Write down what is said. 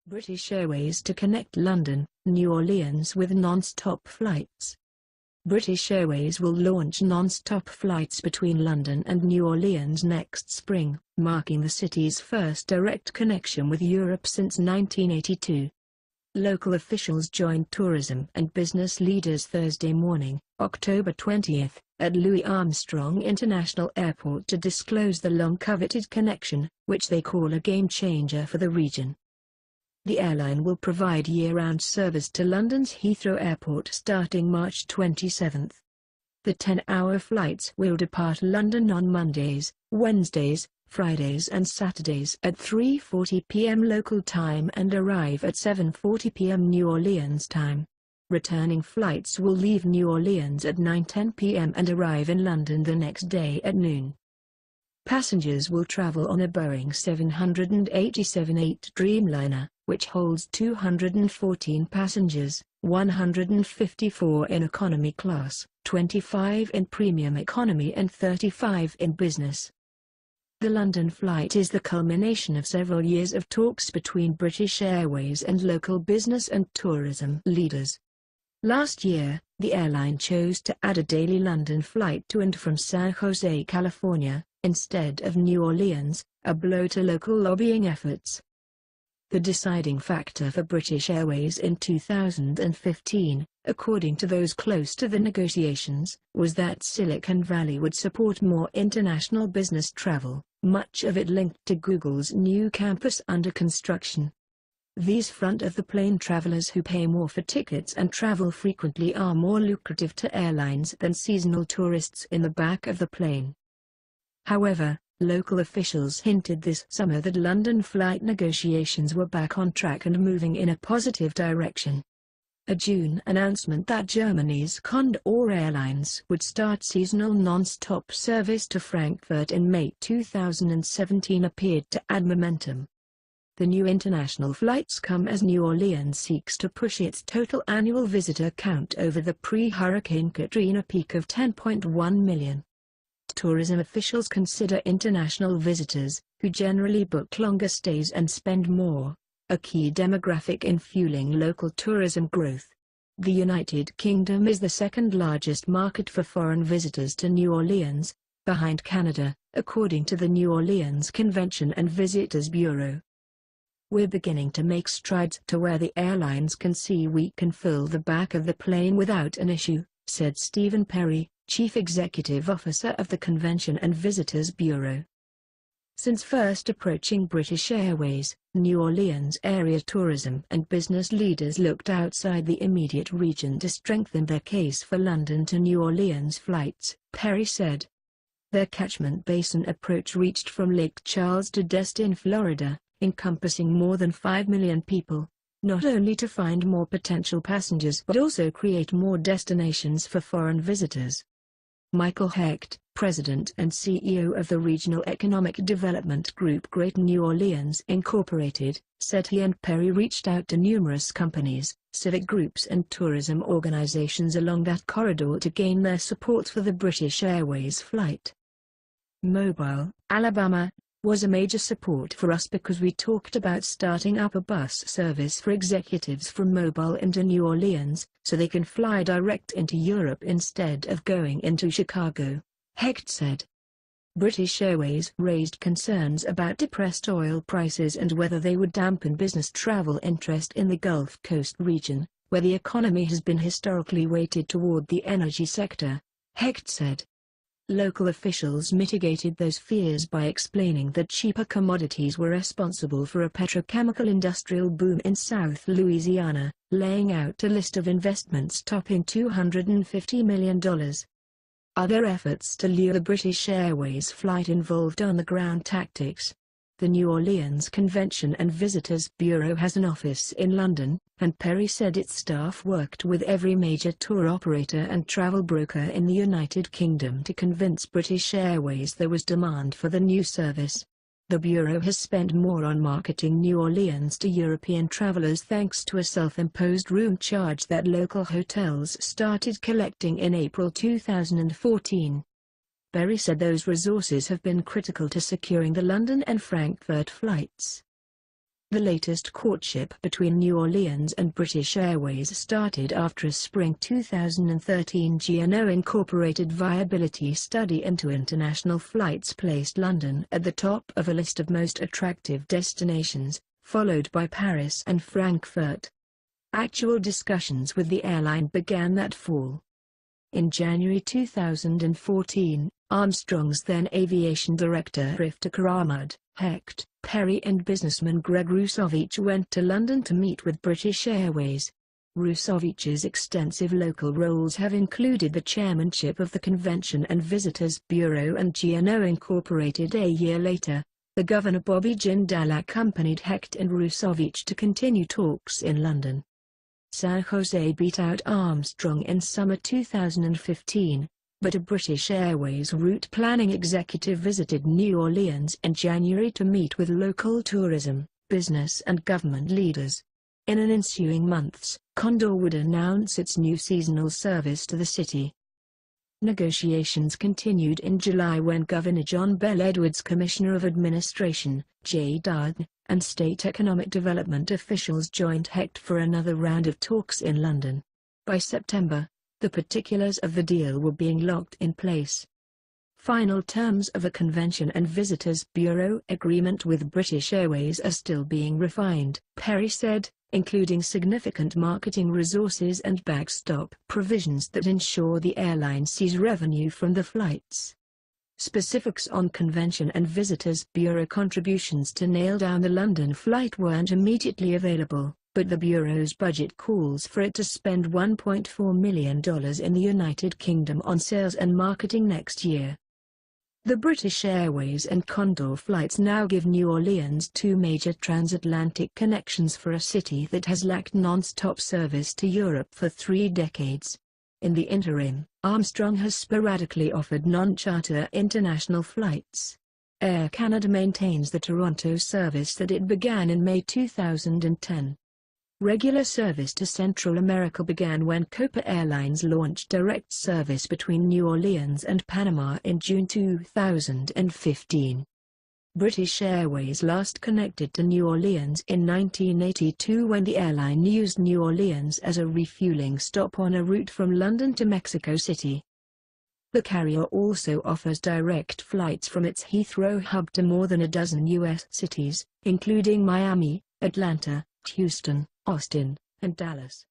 British Airways to connect London, New Orleans with non-stop flights. British Airways will launch non-stop flights between London and New Orleans next spring, marking the city's first direct connection with Europe since 1982. Local officials joined tourism and business leaders Thursday morning, October 20, at Louis Armstrong International Airport to disclose the long-coveted connection, which they call a game-changer for the region. The airline will provide year-round service to London's Heathrow Airport starting March 27. The 10-hour flights will depart London on Mondays, Wednesdays, Fridays and Saturdays at 3:40 p.m. local time and arrive at 7:40 p.m. New Orleans time. Returning flights will leave New Orleans at 9:10 p.m. and arrive in London the next day at noon. Passengers will travel on a Boeing 787-8 Dreamliner, which holds 214 passengers, 154 in economy class, 25 in premium economy and 35 in business. The London flight is the culmination of several years of talks between British Airways and local business and tourism leaders. Last year, the airline chose to add a daily London flight to and from San Jose, California, instead of New Orleans, a blow to local lobbying efforts. The deciding factor for British Airways in 2015, according to those close to the negotiations, was that Silicon Valley would support more international business travel, much of it linked to Google's new campus under construction. These front-of-the-plane travelers who pay more for tickets and travel frequently are more lucrative to airlines than seasonal tourists in the back of the plane. However, local officials hinted this summer that London flight negotiations were back on track and moving in a positive direction. A June announcement that Germany's Condor Airlines would start seasonal non-stop service to Frankfurt in May 2017 appeared to add momentum. The new international flights come as New Orleans seeks to push its total annual visitor count over the pre-Hurricane Katrina peak of 10.1 million. Tourism officials consider international visitors, who generally book longer stays and spend more, a key demographic in fueling local tourism growth. The United Kingdom is the second largest market for foreign visitors to New Orleans, behind Canada, according to the New Orleans Convention and Visitors Bureau. "We're beginning to make strides to where the airlines can see we can fill the back of the plane without an issue," said Stephen Perry, Chief Executive Officer of the Convention and Visitors Bureau. Since first approaching British Airways, New Orleans area tourism and business leaders looked outside the immediate region to strengthen their case for London to New Orleans flights, Perry said. Their catchment basin approach reached from Lake Charles to Destin, Florida, encompassing more than 5 million people, not only to find more potential passengers but also create more destinations for foreign visitors. Michael Hecht, President and CEO of the Regional Economic Development Group Greater New Orleans Incorporated, said he and Perry reached out to numerous companies, civic groups and tourism organizations along that corridor to gain their support for the British Airways flight. Mobile, Alabama, was a major support for us because we talked about starting up a bus service for executives from Mobile into New Orleans, so they can fly direct into Europe instead of going into Chicago, Hecht said. British Airways raised concerns about depressed oil prices and whether they would dampen business travel interest in the Gulf Coast region, where the economy has been historically weighted toward the energy sector, Hecht said. Local officials mitigated those fears by explaining that cheaper commodities were responsible for a petrochemical industrial boom in South Louisiana, laying out a list of investments topping $250 million. Other efforts to lure the British Airways flight involved on-the-ground tactics. The New Orleans Convention and Visitors Bureau has an office in London, and Perry said its staff worked with every major tour operator and travel broker in the United Kingdom to convince British Airways there was demand for the new service. The Bureau has spent more on marketing New Orleans to European travelers thanks to a self-imposed room charge that local hotels started collecting in April 2014. Perry said those resources have been critical to securing the London and Frankfurt flights. The latest courtship between New Orleans and British Airways started after a spring 2013 GNO Incorporated viability study into international flights placed London at the top of a list of most attractive destinations, followed by Paris and Frankfurt. Actual discussions with the airline began that fall. In January 2014, Armstrong's then aviation director Iftikhar Ahmad, Hecht, Perry and businessman Greg Rusovich went to London to meet with British Airways. Rusovich's extensive local roles have included the chairmanship of the Convention and Visitors Bureau and GNO Incorporated. A year later, the Governor Bobby Jindal accompanied Hecht and Rusovich to continue talks in London. San Jose beat out Armstrong in summer 2015, but a British Airways route planning executive visited New Orleans in January to meet with local tourism, business and government leaders. In an ensuing months, Condor would announce its new seasonal service to the city. Negotiations continued in July when Governor John Bell Edwards, Commissioner of Administration, J. Darden, and state economic development officials joined Hecht for another round of talks in London. By September, the particulars of the deal were being locked in place. Final terms of a Convention and Visitors Bureau agreement with British Airways are still being refined, Perry said, including significant marketing resources and backstop provisions that ensure the airline sees revenue from the flights. Specifics on Convention and Visitors Bureau contributions to nail down the London flight weren't immediately available, but the Bureau's budget calls for it to spend $1.4 million in the United Kingdom on sales and marketing next year. The British Airways and Condor flights now give New Orleans two major transatlantic connections for a city that has lacked non-stop service to Europe for 3 decades. In the interim, Armstrong has sporadically offered non-charter international flights. Air Canada maintains the Toronto service that it began in May 2010. Regular service to Central America began when Copa Airlines launched direct service between New Orleans and Panama in June 2015. British Airways last connected to New Orleans in 1982 when the airline used New Orleans as a refueling stop on a route from London to Mexico City. The carrier also offers direct flights from its Heathrow hub to more than a dozen U.S. cities, including Miami, Atlanta, Houston, Austin, and Dallas.